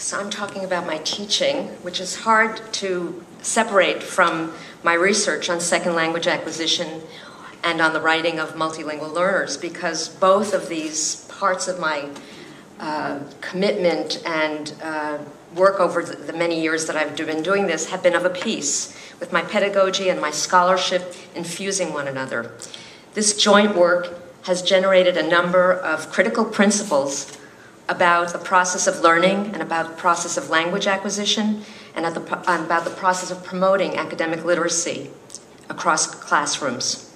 So I'm talking about my teaching, which is hard to separate from my research on second language acquisition and on the writing of multilingual learners, because both of these parts of my commitment and work over the many years that I've been doing this have been of a piece with my pedagogy and my scholarship infusing one another. This joint work has generated a number of critical principles about the process of learning and about the process of language acquisition and about the process of promoting academic literacy across classrooms.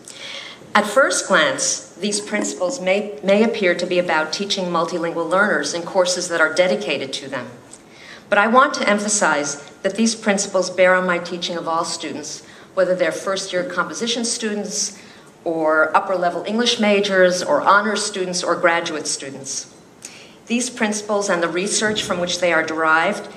At first glance, these principles may appear to be about teaching multilingual learners in courses that are dedicated to them. But I want to emphasize that these principles bear on my teaching of all students, whether they're first-year composition students or upper-level English majors or honors students or graduate students. These principles and the research from which they are derived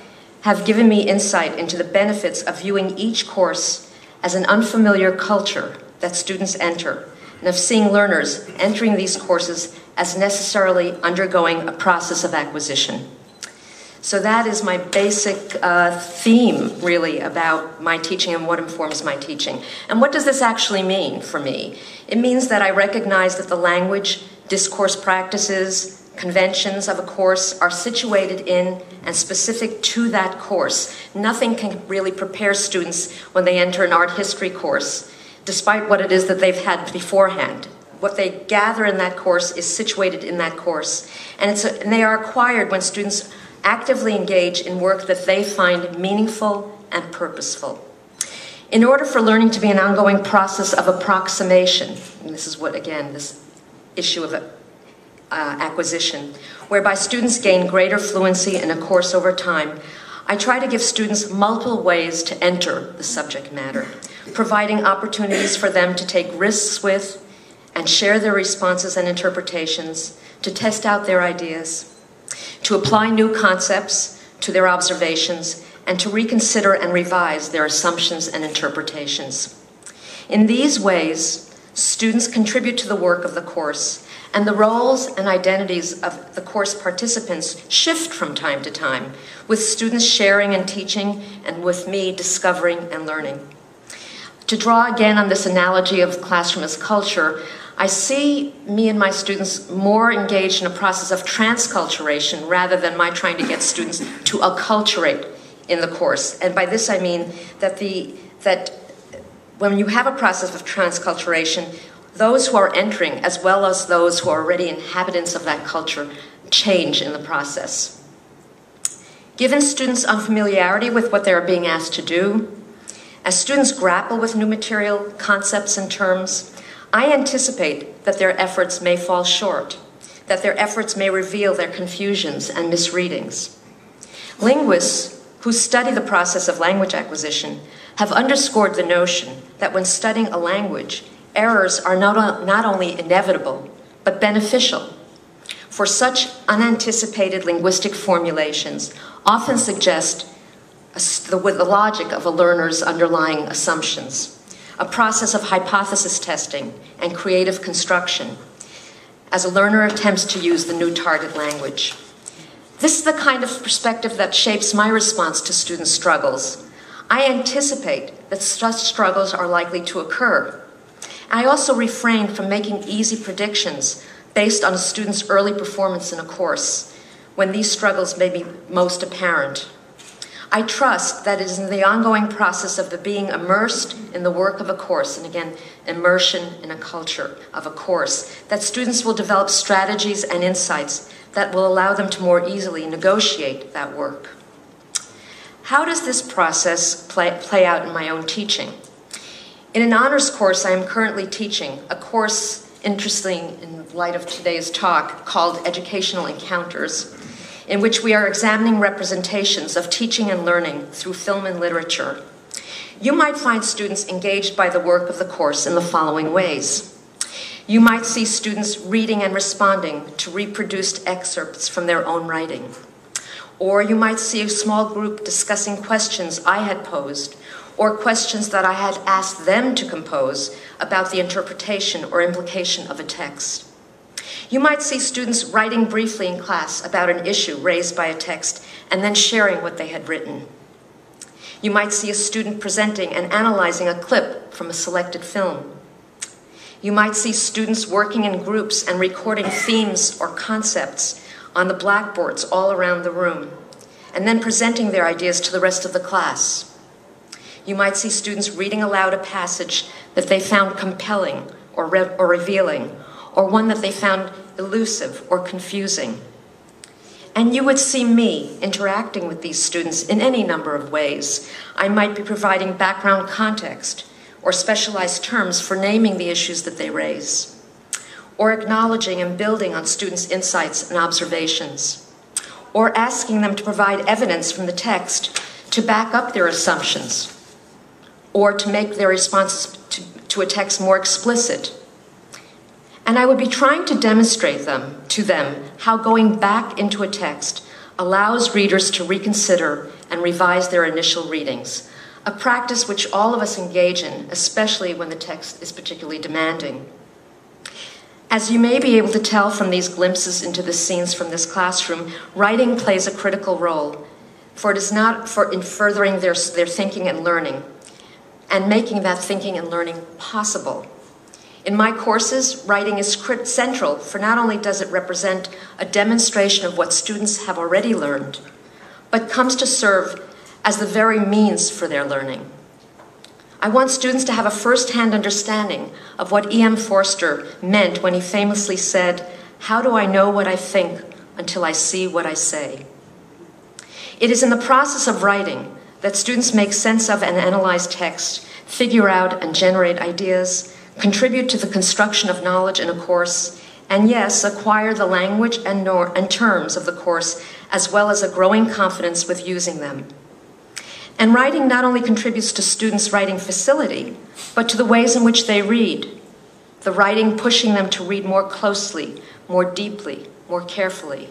have given me insight into the benefits of viewing each course as an unfamiliar culture that students enter, and of seeing learners entering these courses as necessarily undergoing a process of acquisition. So that is my basic theme, really, about my teaching and what informs my teaching. And what does this actually mean for me? It means that I recognize that the language, discourse practices, conventions of a course are situated in and specific to that course. Nothing can really prepare students when they enter an art history course, despite what it is that they've had beforehand. What they gather in that course is situated in that course. And they are acquired when students actively engage in work that they find meaningful and purposeful. In order for learning to be an ongoing process of approximation, and this is what, again, this issue of acquisition, whereby students gain greater fluency in a course over time, I try to give students multiple ways to enter the subject matter, providing opportunities for them to take risks with and share their responses and interpretations, to test out their ideas, to apply new concepts to their observations, and to reconsider and revise their assumptions and interpretations. In these ways, students contribute to the work of the course, and the roles and identities of the course participants shift from time to time, with students sharing and teaching, and with me discovering and learning. To draw again on this analogy of classroom as culture, I see me and my students more engaged in a process of transculturation rather than my trying to get students to acculturate in the course. And by this I mean that when you have a process of transculturation, those who are entering, as well as those who are already inhabitants of that culture, change in the process. Given students' unfamiliarity with what they are being asked to do, as students grapple with new material, concepts, and terms, I anticipate that their efforts may fall short, that their efforts may reveal their confusions and misreadings. Linguists who study the process of language acquisition have underscored the notion that when studying a language, errors are not only inevitable, but beneficial. For such unanticipated linguistic formulations often suggest the logic of a learner's underlying assumptions, a process of hypothesis testing and creative construction, as a learner attempts to use the new target language. This is the kind of perspective that shapes my response to student struggles. I anticipate that such struggles are likely to occur. I also refrain from making easy predictions based on a student's early performance in a course, when these struggles may be most apparent. I trust that it is in the ongoing process of being immersed in the work of a course, and again, immersion in a culture of a course, that students will develop strategies and insights that will allow them to more easily negotiate that work. How does this process play out in my own teaching? In an honors course I am currently teaching, a course, interesting in light of today's talk, called Educational Encounters, in which we are examining representations of teaching and learning through film and literature. You might find students engaged by the work of the course in the following ways. You might see students reading and responding to reproduced excerpts from their own writing. Or you might see a small group discussing questions I had posed, or questions that I had asked them to compose about the interpretation or implication of a text. You might see students writing briefly in class about an issue raised by a text and then sharing what they had written. You might see a student presenting and analyzing a clip from a selected film. You might see students working in groups and recording themes or concepts on the blackboards all around the room, and then presenting their ideas to the rest of the class. You might see students reading aloud a passage that they found compelling or revealing, or one that they found elusive or confusing. And you would see me interacting with these students in any number of ways. I might be providing background context or specialized terms for naming the issues that they raise, or acknowledging and building on students' insights and observations, or asking them to provide evidence from the text to back up their assumptions, or to make their responses to a text more explicit. And I would be trying to demonstrate to them how going back into a text allows readers to reconsider and revise their initial readings, a practice which all of us engage in, especially when the text is particularly demanding. As you may be able to tell from these glimpses into the scenes from this classroom, writing plays a critical role, for it is not in furthering their thinking and learning, and making that thinking and learning possible. In my courses, writing is central, for not only does it represent a demonstration of what students have already learned, but comes to serve as the very means for their learning. I want students to have a first-hand understanding of what E.M. Forster meant when he famously said, "How do I know what I think until I see what I say?" It is in the process of writing that students make sense of and analyze text, figure out and generate ideas, contribute to the construction of knowledge in a course, and yes, acquire the language and terms of the course, as well as a growing confidence with using them. And writing not only contributes to students' writing facility, but to the ways in which they read, the writing pushing them to read more closely, more deeply, more carefully.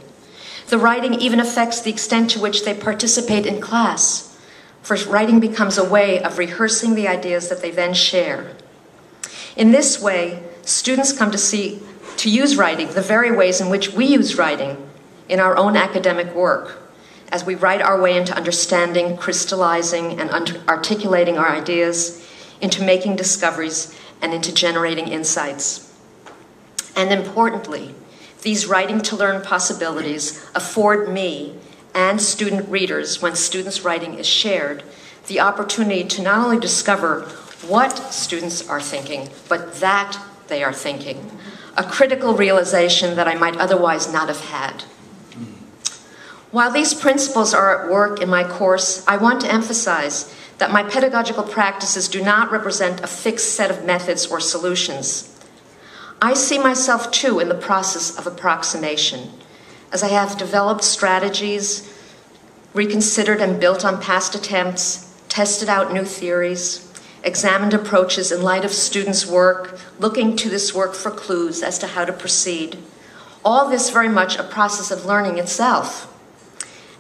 The writing even affects the extent to which they participate in class, for writing becomes a way of rehearsing the ideas that they then share. In this way, students come to use writing the very ways in which we use writing in our own academic work, as we write our way into understanding, crystallizing, and articulating our ideas, into making discoveries, and into generating insights. And importantly, these writing-to-learn possibilities afford me and student readers, when students' writing is shared, the opportunity to not only discover what students are thinking, but that they are thinking, a critical realization that I might otherwise not have had. While these principles are at work in my course, I want to emphasize that my pedagogical practices do not represent a fixed set of methods or solutions. I see myself too in the process of approximation, as I have developed strategies, reconsidered and built on past attempts, tested out new theories, examined approaches in light of students' work, looking to this work for clues as to how to proceed. All this very much a process of learning itself.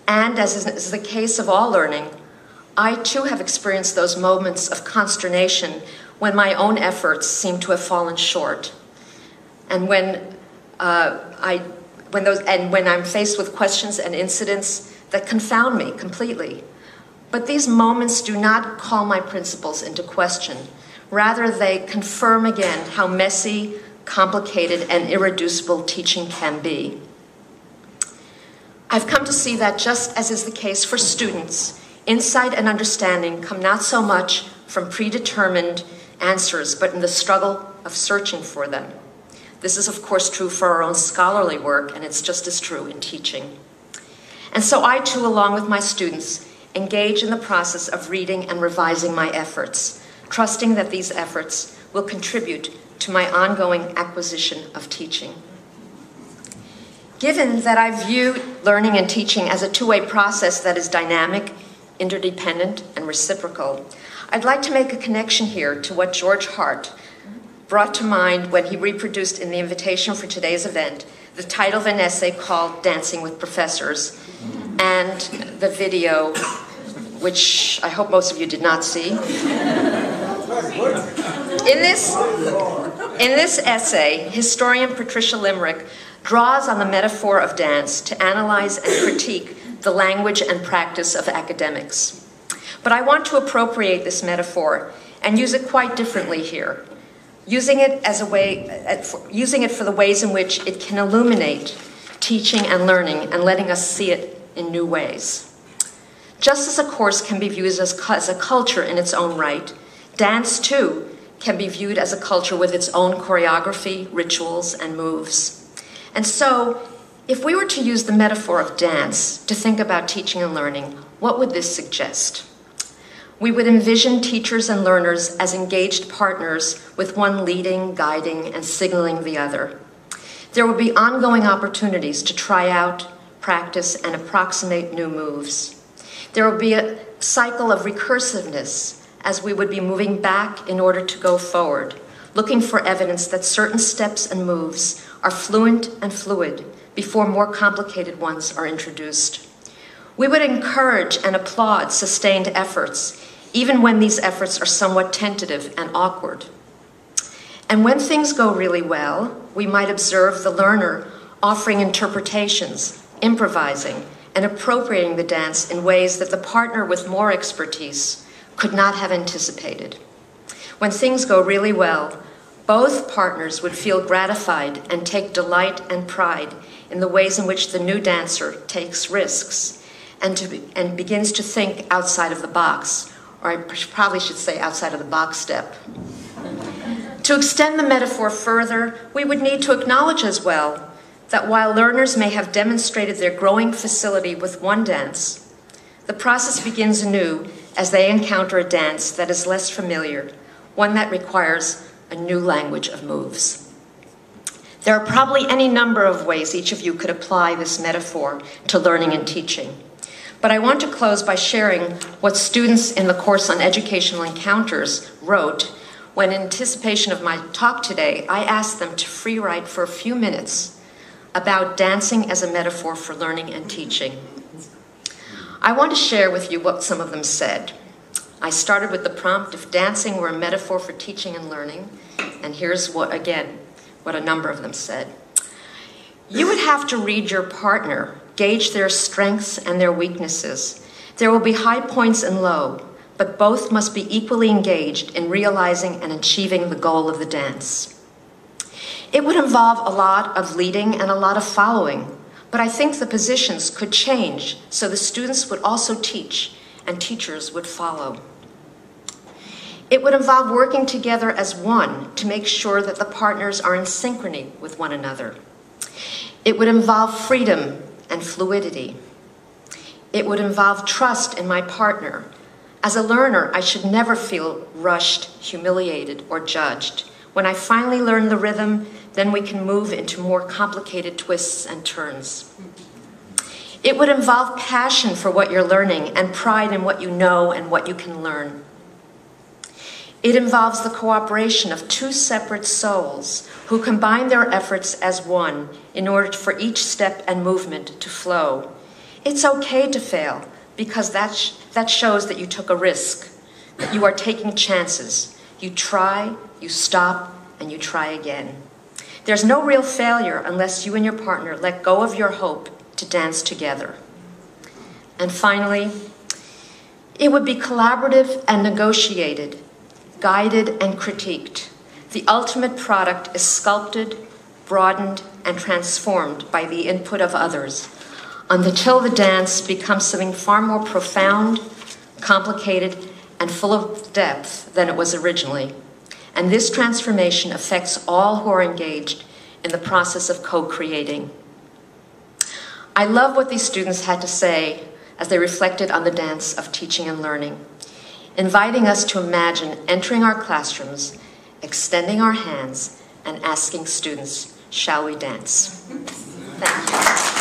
And as is the case of all learning, I too have experienced those moments of consternation when my own efforts seem to have fallen short. And when I'm faced with questions and incidents that confound me completely. But these moments do not call my principles into question. Rather, they confirm again how messy, complicated, and irreducible teaching can be. I've come to see that, just as is the case for students, insight and understanding come not so much from predetermined answers, but in the struggle of searching for them. This is, of course, true for our own scholarly work, and it's just as true in teaching. And so I, too, along with my students, engage in the process of reading and revising my efforts, trusting that these efforts will contribute to my ongoing acquisition of teaching. Given that I view learning and teaching as a two-way process that is dynamic, interdependent, and reciprocal, I'd like to make a connection here to what George Hart brought to mind when he reproduced in the invitation for today's event the title of an essay called Dancing with Professors, and the video, which I hope most of you did not see. In In this essay, historian Patricia Limerick draws on the metaphor of dance to analyze and critique the language and practice of academics. But I want to appropriate this metaphor and use it quite differently here, using it for the ways in which it can illuminate teaching and learning and letting us see it in new ways. Just as a course can be viewed as a culture in its own right, dance, too, can be viewed as a culture with its own choreography, rituals, and moves. And so, if we were to use the metaphor of dance to think about teaching and learning, what would this suggest? We would envision teachers and learners as engaged partners with one leading, guiding, and signaling the other. There would be ongoing opportunities to try out, practice, and approximate new moves. There would be a cycle of recursiveness as we would be moving back in order to go forward, looking for evidence that certain steps and moves are fluent and fluid before more complicated ones are introduced. We would encourage and applaud sustained efforts, even when these efforts are somewhat tentative and awkward. And when things go really well, we might observe the learner offering interpretations, improvising, and appropriating the dance in ways that the partner with more expertise could not have anticipated. When things go really well, both partners would feel gratified and take delight and pride in the ways in which the new dancer takes risks and begins to think outside of the box, or I probably should say outside of the box step. To extend the metaphor further, we would need to acknowledge as well that while learners may have demonstrated their growing facility with one dance, the process begins anew as they encounter a dance that is less familiar, one that requires a new language of moves. There are probably any number of ways each of you could apply this metaphor to learning and teaching. But I want to close by sharing what students in the course on educational encounters wrote when, in anticipation of my talk today, I asked them to free write for a few minutes about dancing as a metaphor for learning and teaching. I want to share with you what some of them said. I started with the prompt, if dancing were a metaphor for teaching and learning, and here's what a number of them said. You would have to read your partner, gauge their strengths and their weaknesses. There will be high points and low, but both must be equally engaged in realizing and achieving the goal of the dance. It would involve a lot of leading and a lot of following, but I think the positions could change so the students would also teach and teachers would follow. It would involve working together as one to make sure that the partners are in synchrony with one another. It would involve freedom and fluidity. It would involve trust in my partner. As a learner, I should never feel rushed, humiliated, or judged. When I finally learn the rhythm, then we can move into more complicated twists and turns. It would involve passion for what you're learning and pride in what you know and what you can learn. It involves the cooperation of two separate souls who combine their efforts as one in order for each step and movement to flow. It's okay to fail because that shows that you took a risk, that you are taking chances. You try, you stop, and you try again. There's no real failure unless you and your partner let go of your hope to dance together. And finally, it would be collaborative and negotiated, guided and critiqued. The ultimate product is sculpted, broadened, and transformed by the input of others, until the dance becomes something far more profound, complicated, and full of depth than it was originally. And this transformation affects all who are engaged in the process of co-creating. I love what these students had to say as they reflected on the dance of teaching and learning, inviting us to imagine entering our classrooms, extending our hands, and asking students, shall we dance? Thank you.